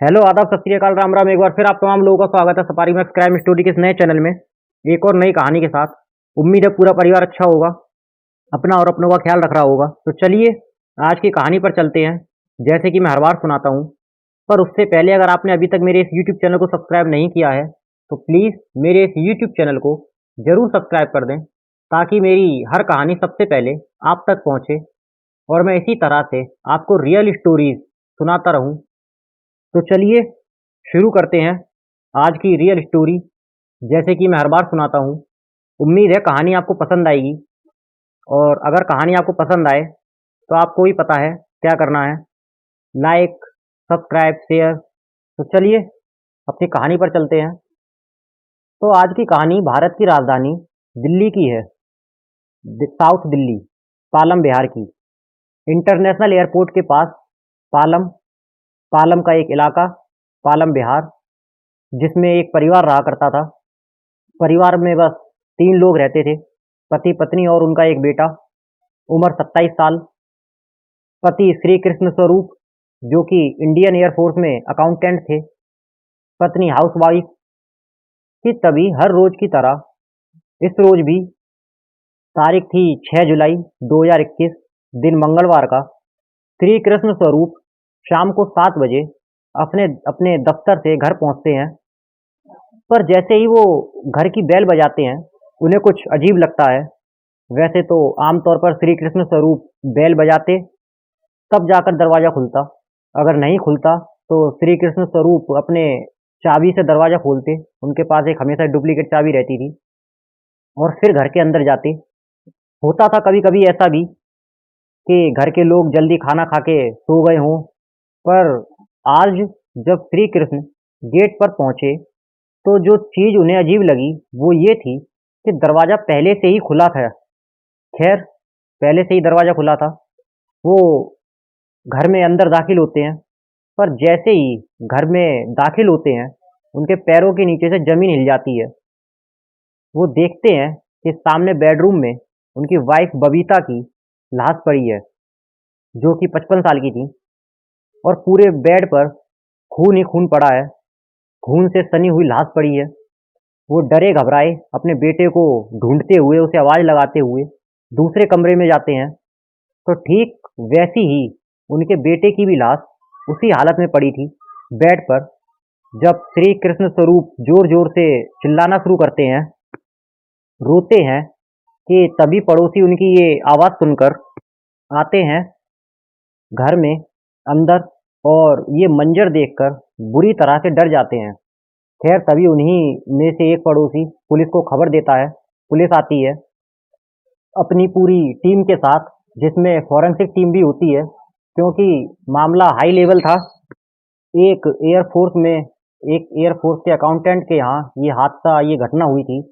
Hello, आदाब, सत श्री अकाल, राम राम। एक बार फिर आप तमाम लोगों का स्वागत है सफारी मैक्स क्राइम स्टोरी के इस नए चैनल में, एक और नई कहानी के साथ। उम्मीद है पूरा परिवार अच्छा होगा, अपना और अपनों का ख्याल रख रहा होगा। तो चलिए आज की कहानी पर चलते हैं। जैसे कि मैं हर बार सुनाता हूँ, पर उससे पहले अगर आपने अभी तक मेरे इस यूट्यूब चैनल को सब्सक्राइब नहीं किया है तो प्लीज़ मेरे इस यूट्यूब चैनल को ज़रूर सब्सक्राइब कर दें, ताकि मेरी हर कहानी सबसे पहले आप तक पहुँचे और मैं इसी तरह से आपको रियल स्टोरीज सुनाता रहूँ। तो चलिए शुरू करते हैं आज की रियल स्टोरी। जैसे कि मैं हर बार सुनाता हूँ, उम्मीद है कहानी आपको पसंद आएगी। और अगर कहानी आपको पसंद आए तो आपको ही पता है क्या करना है, लाइक, सब्सक्राइब, शेयर। तो चलिए अपनी कहानी पर चलते हैं। तो आज की कहानी भारत की राजधानी दिल्ली की है, साउथ दिल्ली, पालम बिहार की। इंटरनेशनल एयरपोर्ट के पास पालम, पालम का एक इलाका, पालम बिहार, जिसमें एक परिवार रहा करता था। परिवार में बस 3 लोग रहते थे, पति पत्नी और उनका एक बेटा। उम्र 27 साल। पति श्री कृष्ण स्वरूप, जो कि इंडियन एयरफोर्स में अकाउंटेंट थे। पत्नी हाउसवाइफ थी। तभी हर रोज की तरह इस रोज भी, तारीख थी 6 जुलाई 2021, दिन मंगलवार का, श्री कृष्ण स्वरूप शाम को 7 बजे अपने अपने दफ्तर से घर पहुंचते हैं। पर जैसे ही वो घर की बेल बजाते हैं, उन्हें कुछ अजीब लगता है। वैसे तो आमतौर पर श्री कृष्ण स्वरूप बेल बजाते तब जाकर दरवाज़ा खुलता। अगर नहीं खुलता तो श्री कृष्ण स्वरूप अपने चाबी से दरवाज़ा खोलते। उनके पास एक हमेशा डुप्लीकेट चाबी रहती थी, और फिर घर के अंदर जाते। होता था कभी कभी ऐसा भी कि घर के लोग जल्दी खाना खा के सो गए हों। पर आज जब श्री कृष्ण गेट पर पहुंचे तो जो चीज़ उन्हें अजीब लगी वो ये थी कि दरवाज़ा पहले से ही खुला था। खैर, पहले से ही दरवाज़ा खुला था। वो घर में अंदर दाखिल होते हैं, पर जैसे ही घर में दाखिल होते हैं, उनके पैरों के नीचे से ज़मीन हिल जाती है। वो देखते हैं कि सामने बेडरूम में उनकी वाइफ बबीता की लाश पड़ी है, जो कि 55 साल की थी। और पूरे बेड पर खून ही खून पड़ा है, खून से सनी हुई लाश पड़ी है। वो डरे घबराए अपने बेटे को ढूंढते हुए, उसे आवाज़ लगाते हुए दूसरे कमरे में जाते हैं। तो ठीक वैसी ही उनके बेटे की भी लाश उसी हालत में पड़ी थी, बेड पर। जब श्री कृष्ण स्वरूप जोर जोर से चिल्लाना शुरू करते हैं, रोते हैं, कि तभी पड़ोसी उनकी ये आवाज़ सुनकर आते हैं घर में अंदर, और ये मंजर देखकर बुरी तरह से डर जाते हैं। खैर, तभी उन्हीं में से एक पड़ोसी पुलिस को खबर देता है। पुलिस आती है अपनी पूरी टीम के साथ, जिसमें फॉरेंसिक टीम भी होती है, क्योंकि मामला हाई लेवल था। एक एयरफोर्स में, एक एयरफोर्स के अकाउंटेंट के यहाँ ये घटना हुई थी।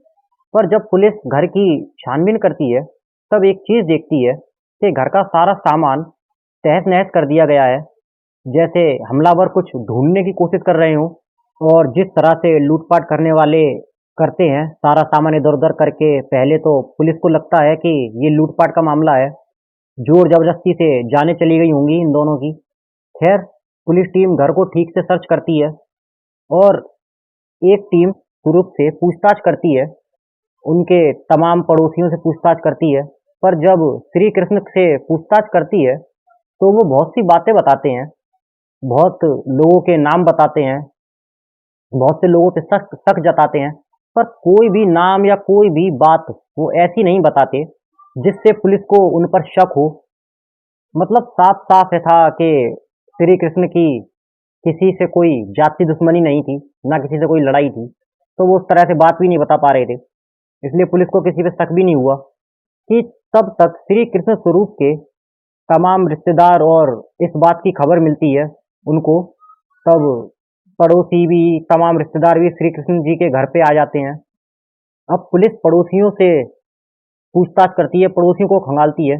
पर जब पुलिस घर की छानबीन करती है, तब एक चीज़ देखती है कि घर का सारा सामान तहस नहस कर दिया गया है, जैसे हमलावर कुछ ढूंढने की कोशिश कर रहे हों। और जिस तरह से लूटपाट करने वाले करते हैं, सारा सामान इधर उधर करके, पहले तो पुलिस को लगता है कि ये लूटपाट का मामला है, जोर जबरदस्ती से जाने चली गई होंगी इन दोनों की। खैर, पुलिस टीम घर को ठीक से सर्च करती है, और एक टीम ग्रुप से पूछताछ करती है, उनके तमाम पड़ोसियों से पूछताछ करती है। पर जब श्री कृष्ण से पूछताछ करती है तो वो बहुत सी बातें बताते हैं, बहुत लोगों के नाम बताते हैं, बहुत से लोगों पे शक शक जताते हैं। पर कोई भी नाम या कोई भी बात वो ऐसी नहीं बताते जिससे पुलिस को उन पर शक हो। मतलब साफ साफ है था कि श्री कृष्ण की किसी से कोई जाति दुश्मनी नहीं थी, ना किसी से कोई लड़ाई थी। तो वो उस तरह से बात भी नहीं बता पा रहे थे, इसलिए पुलिस को किसी पे शक भी नहीं हुआ। कि तब तक श्री कृष्ण स्वरूप के तमाम रिश्तेदार और इस बात की खबर मिलती है उनको, तब पड़ोसी भी, तमाम रिश्तेदार भी श्री कृष्ण जी के घर पे आ जाते हैं। अब पुलिस पड़ोसियों से पूछताछ करती है, पड़ोसियों को खंगालती है,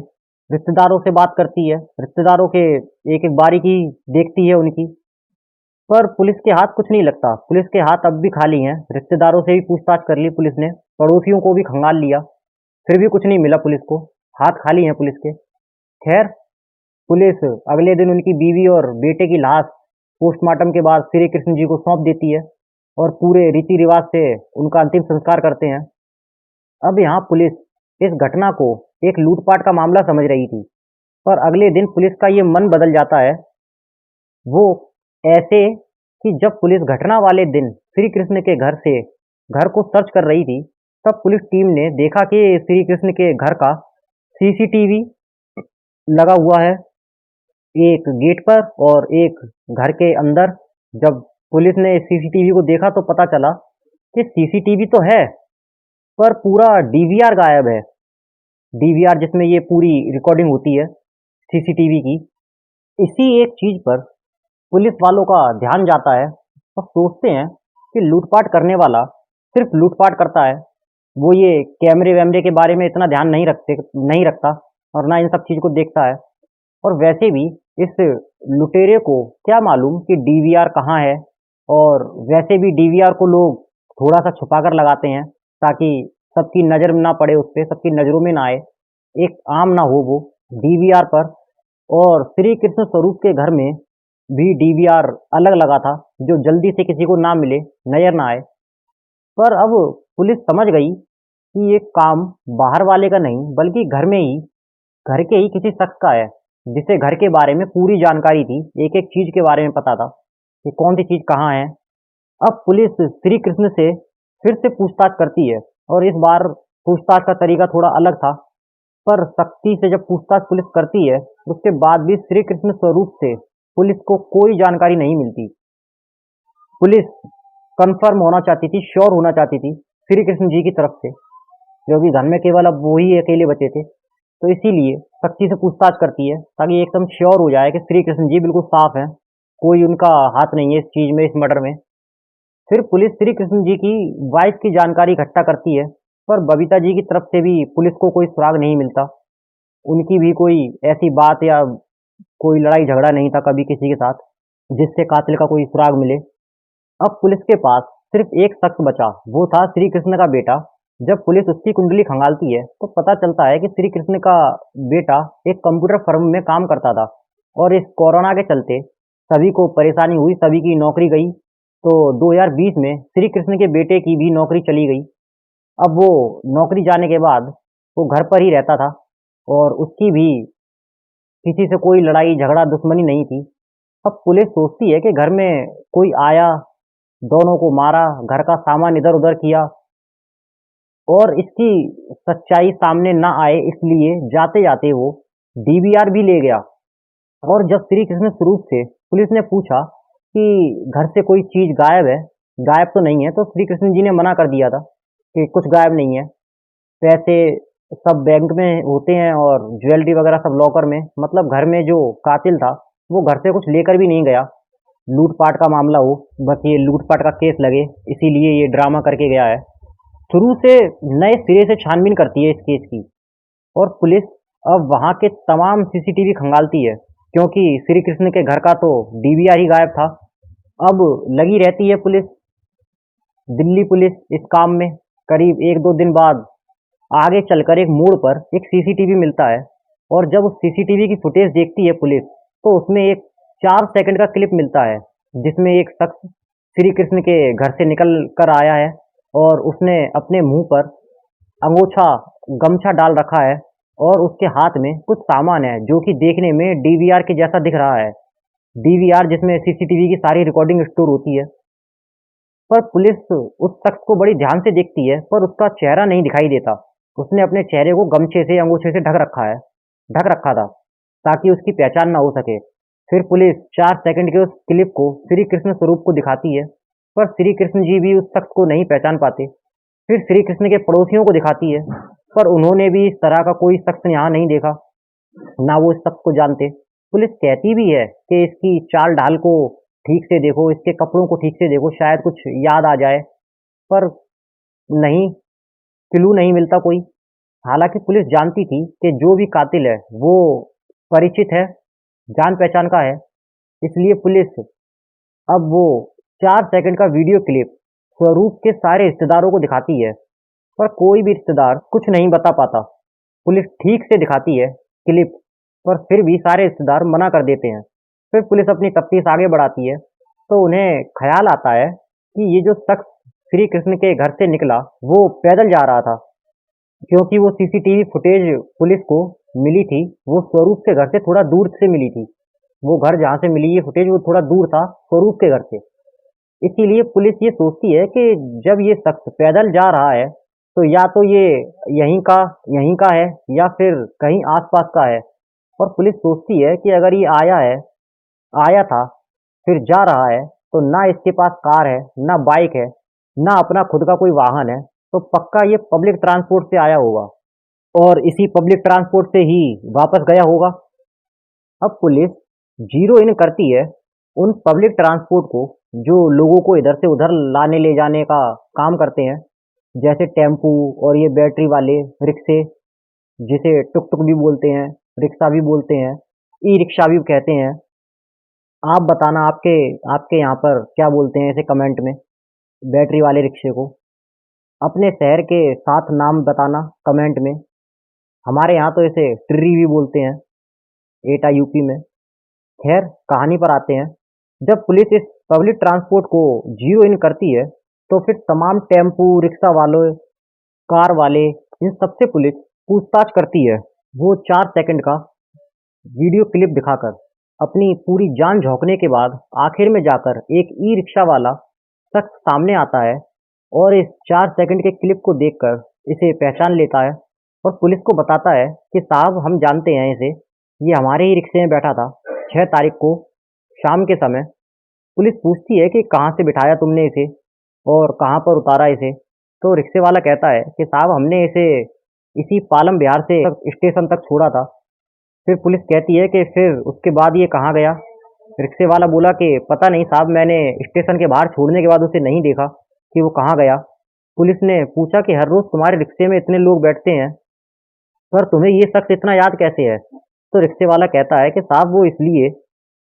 रिश्तेदारों से बात करती है, रिश्तेदारों के एक एक बारीकी देखती है उनकी। पर पुलिस के हाथ कुछ नहीं लगता, पुलिस के हाथ अब भी खाली हैं। रिश्तेदारों से भी पूछताछ कर ली पुलिस ने, पड़ोसियों को भी खंगाल लिया, फिर भी कुछ नहीं मिला पुलिस को, हाथ खाली हैं पुलिस के। खैर, पुलिस अगले दिन उनकी बीवी और बेटे की लाश पोस्टमार्टम के बाद श्री कृष्ण जी को सौंप देती है और पूरे रीति रिवाज से उनका अंतिम संस्कार करते हैं। अब यहाँ पुलिस इस घटना को एक लूटपाट का मामला समझ रही थी, पर अगले दिन पुलिस का ये मन बदल जाता है। वो ऐसे कि जब पुलिस घटना वाले दिन श्री कृष्ण के घर को सर्च कर रही थी, तब पुलिस टीम ने देखा कि श्री कृष्ण के घर का सीसीटीवी लगा हुआ है, एक गेट पर और एक घर के अंदर। जब पुलिस ने सीसीटीवी को देखा तो पता चला कि सीसीटीवी तो है, पर पूरा डीवीआर गायब है। डीवीआर जिसमें ये पूरी रिकॉर्डिंग होती है सीसीटीवी की। इसी एक चीज पर पुलिस वालों का ध्यान जाता है और सोचते हैं कि लूटपाट करने वाला सिर्फ लूटपाट करता है, वो ये कैमरे वैमरे के बारे में इतना ध्यान नहीं रखता और ना इन सब चीज को देखता है। और वैसे भी इस लुटेरे को क्या मालूम कि डीवीआर कहाँ है, और वैसे भी डीवीआर को लोग थोड़ा सा छुपा कर लगाते हैं ताकि सबकी नज़र ना पड़े उस पर, सबकी नज़रों में ना आए, एक आम ना हो वो डीवीआर पर। और श्री कृष्ण स्वरूप के घर में भी डीवीआर अलग लगा था जो जल्दी से किसी को ना मिले, नजर ना आए। पर अब पुलिस समझ गई कि ये काम बाहर वाले का नहीं बल्कि घर के ही किसी शख्स का है, जिसे घर के बारे में पूरी जानकारी थी, एक एक चीज के बारे में पता था कि कौन सी चीज कहाँ है। अब पुलिस श्री कृष्ण से फिर से पूछताछ करती है और इस बार पूछताछ का तरीका थोड़ा अलग था। पर सख्ती से जब पूछताछ पुलिस करती है उसके बाद भी श्री कृष्ण स्वरूप से पुलिस को कोई जानकारी नहीं मिलती। पुलिस कंफर्म होना चाहती थी, श्योर होना चाहती थी श्री कृष्ण जी की तरफ से, क्योंकि घर में केवल अब वो ही अकेले बचे थे। तो इसीलिए सख्ती से पूछताछ करती है ताकि एकदम श्योर हो जाए कि श्री कृष्ण जी बिल्कुल साफ हैं, कोई उनका हाथ नहीं है इस चीज में, इस मर्डर में। फिर पुलिस श्री कृष्ण जी की वाइफ की जानकारी इकट्ठा करती है, पर बबीता जी की तरफ से भी पुलिस को कोई सुराग नहीं मिलता। उनकी भी कोई ऐसी बात या कोई लड़ाई झगड़ा नहीं था कभी किसी के साथ जिससे कातिल का कोई सुराग मिले। अब पुलिस के पास सिर्फ एक शख्स बचा, वो था श्री कृष्ण का बेटा। जब पुलिस उसकी कुंडली खंगालती है तो पता चलता है कि श्री कृष्ण का बेटा एक कंप्यूटर फर्म में काम करता था, और इस कोरोना के चलते सभी को परेशानी हुई, सभी की नौकरी गई। तो 2020 में श्री कृष्ण के बेटे की भी नौकरी चली गई। अब वो नौकरी जाने के बाद वो घर पर ही रहता था और उसकी भी किसी से कोई लड़ाई झगड़ा दुश्मनी नहीं थी। अब पुलिस सोचती है कि घर में कोई आया, दोनों को मारा, घर का सामान इधर उधर किया, और इसकी सच्चाई सामने ना आए इसलिए जाते जाते वो डीवीआर भी ले गया। और जब श्री कृष्ण स्वरूप से पुलिस ने पूछा कि घर से कोई चीज गायब है, गायब तो नहीं है, तो श्री कृष्ण जी ने मना कर दिया था कि कुछ गायब नहीं है। पैसे सब बैंक में होते हैं और ज्वेलरी वगैरह सब लॉकर में। मतलब घर में जो कातिल था वो घर से कुछ लेकर भी नहीं गया। लूटपाट का मामला हो, बस ये लूटपाट का केस लगे इसीलिए ये ड्रामा करके गया है। शुरू से नए सिरे से छानबीन करती है इस केस की, और पुलिस अब वहां के तमाम सीसीटीवी खंगालती है, क्योंकि श्री कृष्ण के घर का तो डीवीआर ही गायब था। अब लगी रहती है पुलिस, दिल्ली पुलिस, इस काम में। करीब एक दो दिन बाद आगे चलकर एक मोड़ पर एक सीसीटीवी मिलता है, और जब उस सीसीटीवी की फुटेज देखती है पुलिस तो उसमें एक 4 सेकंड का क्लिप मिलता है जिसमें एक शख्स श्री कृष्ण के घर से निकल कर आया है और उसने अपने मुंह पर अंगोछा गमछा डाल रखा है, और उसके हाथ में कुछ सामान है जो कि देखने में डीवीआर के जैसा दिख रहा है। डीवीआर जिसमें सीसीटीवी की सारी रिकॉर्डिंग स्टोर होती है। पर पुलिस उस शख्स को बड़ी ध्यान से देखती है पर उसका चेहरा नहीं दिखाई देता। उसने अपने चेहरे को गमछे से, अंगूछे से ढक रखा था ताकि उसकी पहचान ना हो सके। फिर पुलिस 4 सेकंड के उस क्लिप को श्री कृष्ण स्वरूप को दिखाती है, पर श्री कृष्ण जी भी उस शख्स को नहीं पहचान पाते। फिर श्री कृष्ण के पड़ोसियों को दिखाती है, पर उन्होंने भी इस तरह का कोई शख्स यहाँ नहीं देखा, ना वो इस शख्स को जानते। पुलिस कहती भी है कि इसकी चाल ढाल को ठीक से देखो, इसके कपड़ों को ठीक से देखो, शायद कुछ याद आ जाए, पर नहीं, क्लू नहीं मिलता कोई। हालांकि पुलिस जानती थी कि जो भी कातिल है वो परिचित है, जान पहचान का है, इसलिए पुलिस अब वो 4 सेकंड का वीडियो क्लिप स्वरूप के सारे रिश्तेदारों को दिखाती है, पर कोई भी रिश्तेदार कुछ नहीं बता पाता। पुलिस ठीक से दिखाती है क्लिप, पर फिर भी सारे रिश्तेदार मना कर देते हैं। फिर पुलिस अपनी तफ्तीश आगे बढ़ाती है तो उन्हें ख्याल आता है कि ये जो शख्स श्री कृष्ण के घर से निकला वो पैदल जा रहा था, क्योंकि वो सीसीटीवी फुटेज पुलिस को मिली थी, वो स्वरूप के घर से थोड़ा दूर से मिली थी। वो घर जहाँ से मिली ये फुटेज वो थोड़ा दूर था स्वरूप के घर से। इसीलिए पुलिस ये सोचती है कि जब ये शख्स पैदल जा रहा है तो या तो ये यहीं का है या फिर कहीं आसपास का है। और पुलिस सोचती है कि अगर ये आया था फिर जा रहा है तो ना इसके पास कार है, ना बाइक है, ना अपना खुद का कोई वाहन है, तो पक्का ये पब्लिक ट्रांसपोर्ट से आया होगा और इसी पब्लिक ट्रांसपोर्ट से ही वापस गया होगा। अब पुलिस जीरो इन करती है उन पब्लिक ट्रांसपोर्ट को जो लोगों को इधर से उधर लाने ले जाने का काम करते हैं, जैसे टेम्पू और ये बैटरी वाले रिक्शे, जिसे टुक टुक भी बोलते हैं, रिक्शा भी बोलते हैं, ई रिक्शा भी कहते हैं। आप बताना आपके आपके यहाँ पर क्या बोलते हैं इसे कमेंट में, बैटरी वाले रिक्शे को। अपने शहर के 7 नाम बताना कमेंट में। हमारे यहाँ तो इसे ट्री भी बोलते हैं, एटा यूपी में। खैर कहानी पर आते हैं। जब पुलिस इस पब्लिक ट्रांसपोर्ट को जीरो इन करती है तो फिर तमाम टेम्पू रिक्शा वालों, कार वाले, इन सबसे पुलिस पूछताछ करती है। वो 4 सेकंड का वीडियो क्लिप दिखाकर अपनी पूरी जान झोंकने के बाद आखिर में जाकर एक ई रिक्शा वाला शख्स सामने आता है और इस 4 सेकंड के क्लिप को देखकर इसे पहचान लेता है और पुलिस को बताता है कि साहब हम जानते हैं इसे, ये हमारे ही रिक्शे में बैठा था 6 तारीख को शाम के समय। पुलिस पूछती है कि कहाँ से बिठाया तुमने इसे और कहाँ पर उतारा इसे। तो रिक्शे वाला कहता है कि साहब हमने इसे इसी पालम बिहार से स्टेशन तक छोड़ा था। फिर पुलिस कहती है कि फिर उसके बाद ये कहाँ गया। रिक्शे वाला बोला कि पता नहीं साहब, मैंने स्टेशन के बाहर छोड़ने के बाद उसे नहीं देखा कि वो कहाँ गया। पुलिस ने पूछा कि हर रोज तुम्हारे रिक्शे में इतने लोग बैठते हैं, पर तुम्हें ये शख्स इतना याद कैसे है। तो रिक्शे वाला कहता है कि साहब वो इसलिए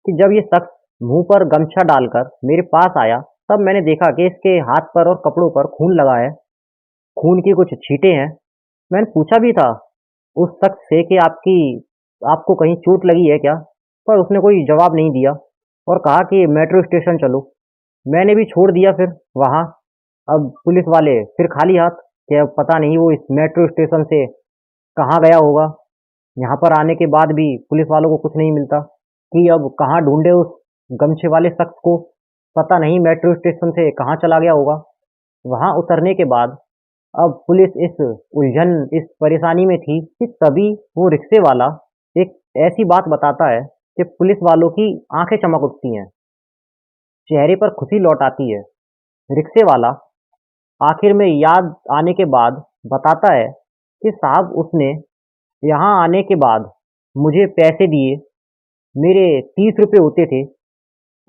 कि जब ये शख्स मुंह पर गमछा डालकर मेरे पास आया तब मैंने देखा कि इसके हाथ पर और कपड़ों पर खून लगा है, खून की कुछ छींटे हैं। मैंने पूछा भी था उस शख्स से कि आपको कहीं चोट लगी है क्या, पर उसने कोई जवाब नहीं दिया और कहा कि मेट्रो स्टेशन चलो। मैंने भी छोड़ दिया फिर वहाँ। अब पुलिस वाले फिर खाली हाथ कि अब पता नहीं वो इस मेट्रो स्टेशन से कहाँ गया होगा। यहाँ पर आने के बाद भी पुलिस वालों को कुछ नहीं मिलता कि अब कहाँ ढूंढे उस गमछे वाले शख्स को। पता नहीं मेट्रो स्टेशन से कहाँ चला गया होगा। वहाँ उतरने के बाद अब पुलिस इस परेशानी में थी कि तभी वो रिक्शे वाला एक ऐसी बात बताता है कि पुलिस वालों की आंखें चमक उठती हैं, चेहरे पर खुशी लौट आती है। रिक्शे वाला आखिर में याद आने के बाद बताता है कि साहब उसने यहाँ आने के बाद मुझे पैसे दिए, मेरे 30 रुपये होते थे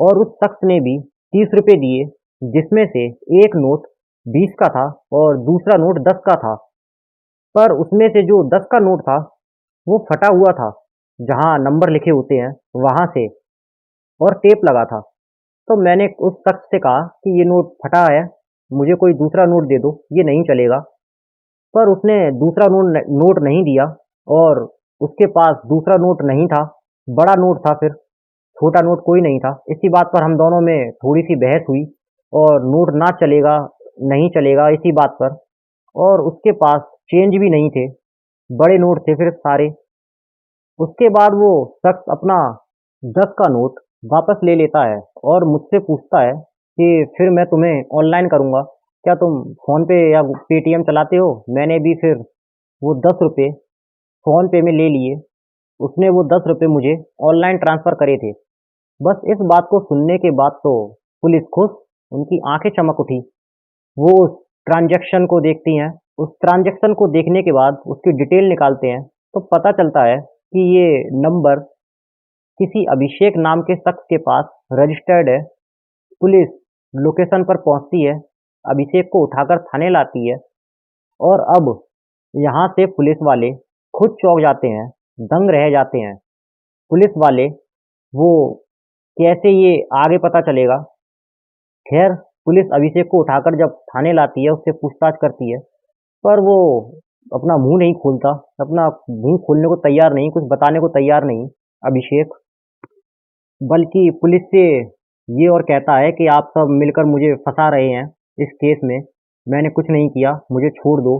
और उस शख्स ने भी 30 रुपये दिए, जिसमें से एक नोट 20 का था और दूसरा नोट 10 का था। पर उसमें से जो 10 का नोट था वो फटा हुआ था, जहाँ नंबर लिखे होते हैं वहाँ से, और टेप लगा था। तो मैंने उस शख्स से कहा कि ये नोट फटा है, मुझे कोई दूसरा नोट दे दो, ये नहीं चलेगा। पर उसने दूसरा नोट नहीं दिया और उसके पास दूसरा नोट नहीं था, बड़ा नोट था, फिर छोटा नोट कोई नहीं था। इसी बात पर हम दोनों में थोड़ी सी बहस हुई और नोट ना चलेगा नहीं चलेगा इसी बात पर। और उसके पास चेंज भी नहीं थे, बड़े नोट थे फिर सारे। उसके बाद वो शख्स अपना 10 का नोट वापस ले लेता है और मुझसे पूछता है कि फिर मैं तुम्हें ऑनलाइन करूँगा, क्या तुम फ़ोन पे या पेटीएम चलाते हो। मैंने भी फिर वो 10 रुपये फ़ोन पे में ले लिए। उसने वो 10 रुपये मुझे ऑनलाइन ट्रांसफ़र करे थे। बस इस बात को सुनने के बाद तो पुलिस खुश, उनकी आंखें चमक उठी। वो उस ट्रांजैक्शन को देखती हैं। उस ट्रांजैक्शन को देखने के बाद उसकी डिटेल निकालते हैं तो पता चलता है कि ये नंबर किसी अभिषेक नाम के शख्स के पास रजिस्टर्ड है। पुलिस लोकेशन पर पहुंचती है, अभिषेक को उठाकर थाने लाती है और अब यहाँ से पुलिस वाले खुद चौंक जाते हैं, दंग रह जाते हैं। पुलिस वाले वो कैसे ये आगे पता चलेगा। खैर पुलिस अभिषेक को उठाकर जब थाने लाती है, उससे पूछताछ करती है, पर वो अपना मुंह नहीं खोलता, अपना मुंह खोलने को तैयार नहीं, कुछ बताने को तैयार नहीं अभिषेक। बल्कि पुलिस से ये और कहता है कि आप सब मिलकर मुझे फंसा रहे हैं इस केस में, मैंने कुछ नहीं किया, मुझे छोड़ दो।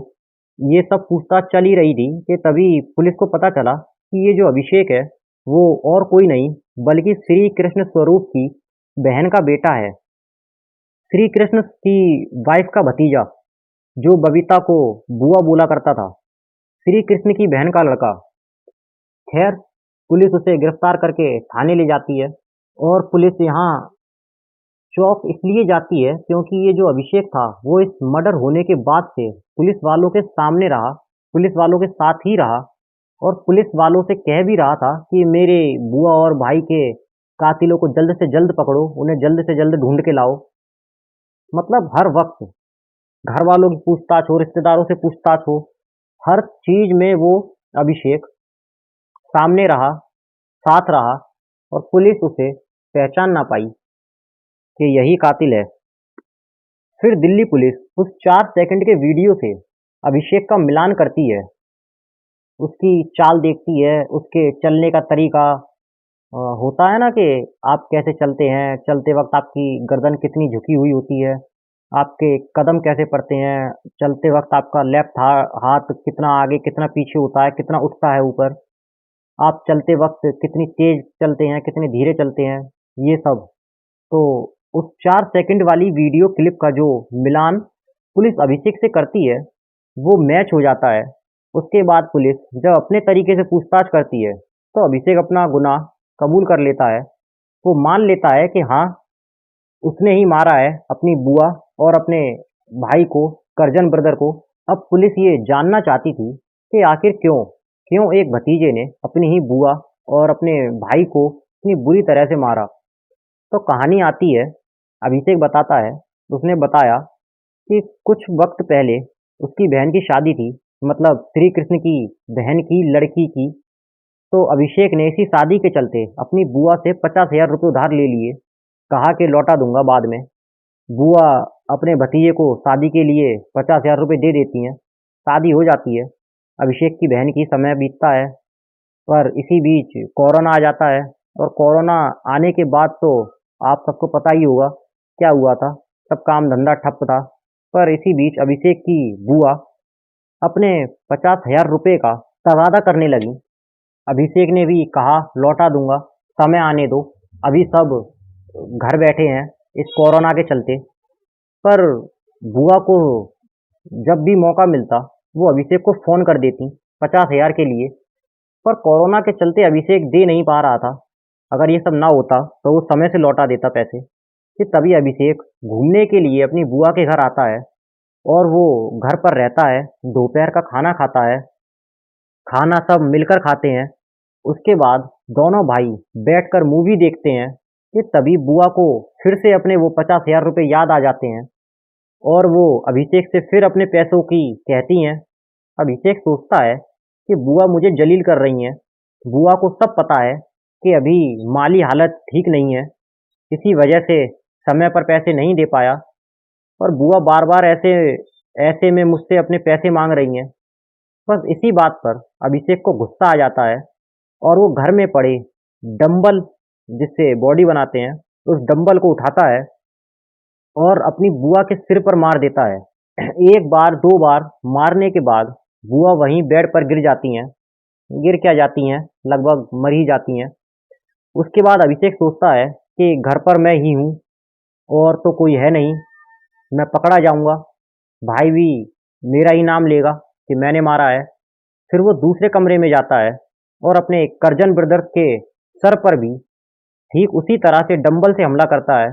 ये सब पूछताछ चल ही रही थी कि तभी पुलिस को पता चला कि ये जो अभिषेक है वो और कोई नहीं बल्कि श्री कृष्ण स्वरूप की बहन का बेटा है। श्री कृष्ण की वाइफ का भतीजा, जो बबीता को बुआ बोला करता था, श्री कृष्ण की बहन का लड़का। खैर, पुलिस उसे गिरफ्तार करके थाने ले जाती है और पुलिस यहाँ चौक इसलिए जाती है क्योंकि ये जो अभिषेक था वो इस मर्डर होने के बाद से पुलिस वालों के सामने रहा, पुलिस वालों के साथ ही रहा और पुलिस वालों से कह भी रहा था कि मेरे बुआ और भाई के कातिलों को जल्द से जल्द पकड़ो, उन्हें जल्द से जल्द ढूंढ के लाओ। मतलब हर वक्त घर वालों की पूछताछ हो, रिश्तेदारों से पूछताछ हो, हर चीज में वो अभिषेक सामने रहा, साथ रहा और पुलिस उसे पहचान ना पाई कि यही कातिल है। फिर दिल्ली पुलिस उस 4 सेकंड के वीडियो से अभिषेक का मिलान करती है, उसकी चाल देखती है, उसके चलने का तरीका। होता है ना कि आप कैसे चलते हैं, चलते वक्त आपकी गर्दन कितनी झुकी हुई होती है, आपके कदम कैसे पड़ते हैं, चलते वक्त आपका लेफ्ट हाथ कितना आगे कितना पीछे होता है, कितना उठता है ऊपर, आप चलते वक्त कितनी तेज चलते हैं, कितने धीरे चलते हैं, ये सब। तो उस 4 सेकंड वाली वीडियो क्लिप का जो मिलान पुलिस अभिषेक से करती है वो मैच हो जाता है। उसके बाद पुलिस जब अपने तरीके से पूछताछ करती है तो अभिषेक अपना गुनाह कबूल कर लेता है। वो मान लेता है कि हाँ, उसने ही मारा है अपनी बुआ और अपने भाई को, करजन ब्रदर को। अब पुलिस ये जानना चाहती थी कि आखिर क्यों क्यों एक भतीजे ने अपनी ही बुआ और अपने भाई को इतनी बुरी तरह से मारा। तो कहानी आती है, अभिषेक बताता है, उसने बताया कि कुछ वक्त पहले उसकी बहन की शादी थी, मतलब श्री कृष्ण की बहन की लड़की की। तो अभिषेक ने इसी शादी के चलते अपनी बुआ से 50,000 रुपये उधार ले लिए, कहा कि लौटा दूंगा बाद में। बुआ अपने भतीजे को शादी के लिए 50,000 रुपये दे देती हैं, शादी हो जाती है अभिषेक की बहन की। समय बीतता है पर इसी बीच कोरोना आ जाता है और कोरोना आने के बाद तो आप सबको पता ही होगा क्या हुआ था, सब काम धंधा ठप था। पर इसी बीच अभिषेक की बुआ अपने 50,000 रुपये का तगादा करने लगी। अभिषेक ने भी कहा लौटा दूंगा, समय आने दो, अभी सब घर बैठे हैं इस कोरोना के चलते। पर बुआ को जब भी मौका मिलता वो अभिषेक को फोन कर देती 50,000 के लिए। पर कोरोना के चलते अभिषेक दे नहीं पा रहा था। अगर ये सब ना होता तो वो समय से लौटा देता पैसे। फिर तभी अभिषेक घूमने के लिए अपनी बुआ के घर आता है और वो घर पर रहता है, दोपहर का खाना खाता है, खाना सब मिलकर खाते हैं। उसके बाद दोनों भाई बैठकर मूवी देखते हैं कि तभी बुआ को फिर से अपने वो 50,000 रुपये याद आ जाते हैं और वो अभिषेक से फिर अपने पैसों की कहती हैं। अभिषेक सोचता है कि बुआ मुझे जलील कर रही हैं, बुआ को सब पता है कि अभी माली हालत ठीक नहीं है, इसी वजह से समय पर पैसे नहीं दे पाया और बुआ बार बार ऐसे ऐसे में मुझसे अपने पैसे मांग रही हैं। बस इसी बात पर अभिषेक को गुस्सा आ जाता है और वो घर में पड़े डंबल जिससे बॉडी बनाते हैं उस डंबल को उठाता है और अपनी बुआ के सिर पर मार देता है। एक बार दो बार मारने के बाद बुआ वहीं बेड पर गिर जाती हैं। गिर क्या जाती हैं, लगभग मर ही जाती हैं। उसके बाद अभिषेक सोचता है कि घर पर मैं ही हूँ और तो कोई है नहीं, मैं पकड़ा जाऊंगा, भाई भी मेरा ही नाम लेगा कि मैंने मारा है। फिर वो दूसरे कमरे में जाता है और अपने करजन ब्रदर के सर पर भी ठीक उसी तरह से डंबल से हमला करता है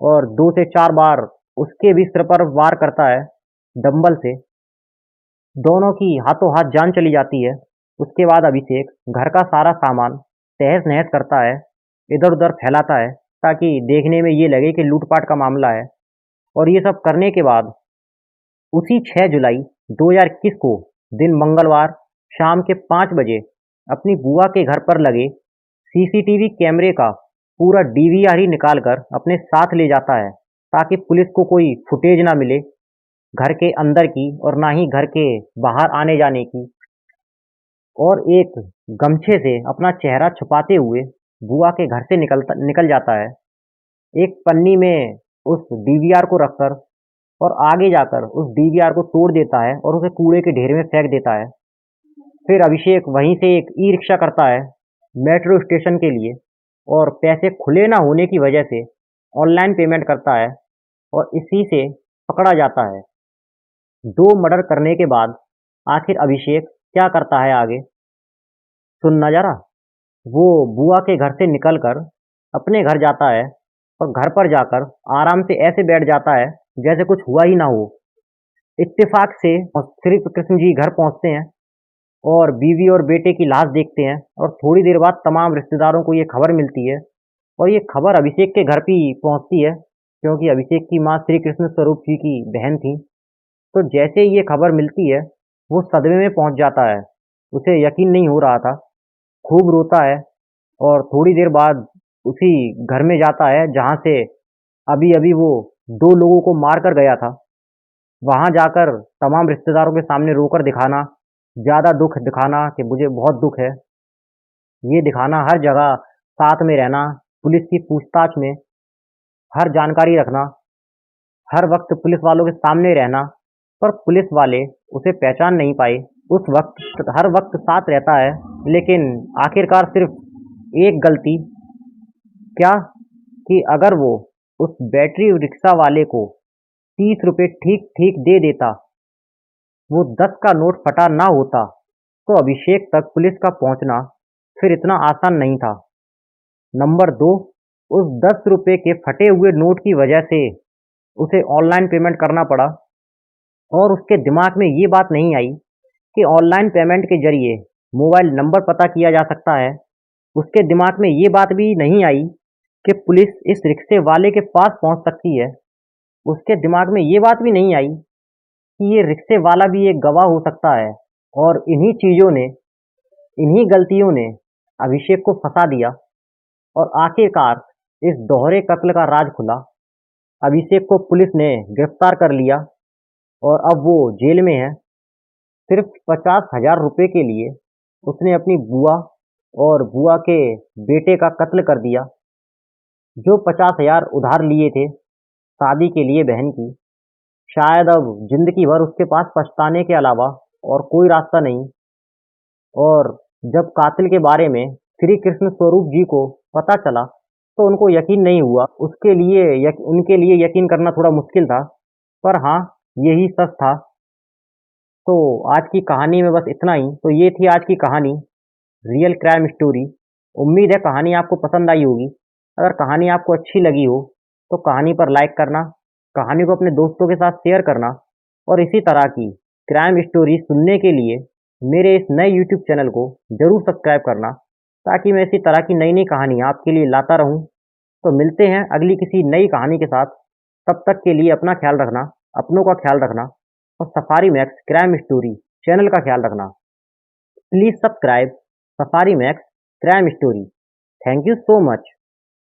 और 2 से 4 बार उसके भी सिर पर वार करता है डंबल से। दोनों की हाथों हाथ जान चली जाती है। उसके बाद अभिषेक घर का सारा सामान तहस नहस करता है, इधर उधर फैलाता है ताकि देखने में ये लगे कि लूटपाट का मामला है। और ये सब करने के बाद उसी 6 जुलाई 2021 को दिन मंगलवार शाम के 5 बजे अपनी बुआ के घर पर लगे सीसीटीवी कैमरे का पूरा डीवीआर ही निकाल कर अपने साथ ले जाता है ताकि पुलिस को कोई फुटेज ना मिले घर के अंदर की और ना ही घर के बाहर आने जाने की। और एक गमछे से अपना चेहरा छुपाते हुए बुआ के घर से निकल जाता है। एक पन्नी में उस डीवीआर को रखकर और आगे जाकर उस डीवीआर को तोड़ देता है और उसे कूड़े के ढेर में फेंक देता है। फिर अभिषेक वहीं से एक ई रिक्शा करता है मेट्रो स्टेशन के लिए और पैसे खुले ना होने की वजह से ऑनलाइन पेमेंट करता है और इसी से पकड़ा जाता है। 2 मर्डर करने के बाद आखिर अभिषेक क्या करता है आगे, सुनना जरा। वो बुआ के घर से निकलकर अपने घर जाता है और घर पर जाकर आराम से ऐसे बैठ जाता है जैसे कुछ हुआ ही ना हो। इत्तेफाक से श्री कृष्ण जी घर पहुंचते हैं और बीवी और बेटे की लाश देखते हैं और थोड़ी देर बाद तमाम रिश्तेदारों को ये खबर मिलती है और ये खबर अभिषेक के घर भी पहुंचती है क्योंकि अभिषेक की माँ श्री कृष्ण स्वरूप जी की बहन थी। तो जैसे ही ये खबर मिलती है वो सदमे में पहुंच जाता है, उसे यकीन नहीं हो रहा था, खूब रोता है और थोड़ी देर बाद उसी घर में जाता है जहां से अभी अभी वो 2 लोगों को मार कर गया था। वहां जाकर तमाम रिश्तेदारों के सामने रोकर दिखाना, ज़्यादा दुख दिखाना कि मुझे बहुत दुख है, ये दिखाना, हर जगह साथ में रहना, पुलिस की पूछताछ में हर जानकारी रखना, हर वक्त पुलिस वालों के सामने रहना, पर पुलिस वाले उसे पहचान नहीं पाए। उस वक्त हर वक्त साथ रहता है लेकिन आखिरकार सिर्फ एक गलती, क्या कि अगर वो उस बैटरी रिक्शा वाले को 30 रुपए ठीक ठीक दे देता, वो 10 का नोट फटा ना होता, तो अभिषेक तक पुलिस का पहुंचना फिर इतना आसान नहीं था। नंबर 2, उस 10 रुपए के फटे हुए नोट की वजह से उसे ऑनलाइन पेमेंट करना पड़ा और उसके दिमाग में ये बात नहीं आई कि ऑनलाइन पेमेंट के जरिए मोबाइल नंबर पता किया जा सकता है। उसके दिमाग में ये बात भी नहीं आई कि पुलिस इस रिक्शे वाले के पास पहुंच सकती है। उसके दिमाग में ये बात भी नहीं आई कि ये रिक्शे वाला भी एक गवाह हो सकता है। और इन्हीं चीज़ों ने, इन्हीं गलतियों ने अभिषेक को फंसा दिया और आखिरकार इस दोहरे कत्ल का राज खुला। अभिषेक को पुलिस ने गिरफ्तार कर लिया और अब वो जेल में है। सिर्फ 50,000 रुपये के लिए उसने अपनी बुआ और बुआ के बेटे का कत्ल कर दिया। जो 50,000 उधार लिए थे शादी के लिए बहन की, शायद अब जिंदगी भर उसके पास पछताने के अलावा और कोई रास्ता नहीं। और जब कातिल के बारे में श्री कृष्ण स्वरूप जी को पता चला तो उनको यकीन नहीं हुआ। उनके लिए यकीन करना थोड़ा मुश्किल था, पर हाँ, यही सच था। तो आज की कहानी में बस इतना ही। तो ये थी आज की कहानी, रियल क्राइम स्टोरी। उम्मीद है कहानी आपको पसंद आई होगी। अगर कहानी आपको अच्छी लगी हो तो कहानी पर लाइक करना, कहानी को अपने दोस्तों के साथ शेयर करना और इसी तरह की क्राइम स्टोरी सुनने के लिए मेरे इस नए यूट्यूब चैनल को ज़रूर सब्सक्राइब करना, ताकि मैं इसी तरह की नई नई कहानियाँ आपके लिए लाता रहूँ। तो मिलते हैं अगली किसी नई कहानी के साथ। तब तक के लिए अपना ख्याल रखना, अपनों का ख्याल रखना और safari max crime story channel का ख्याल रखना। Please subscribe safari max crime story. Thank you so much.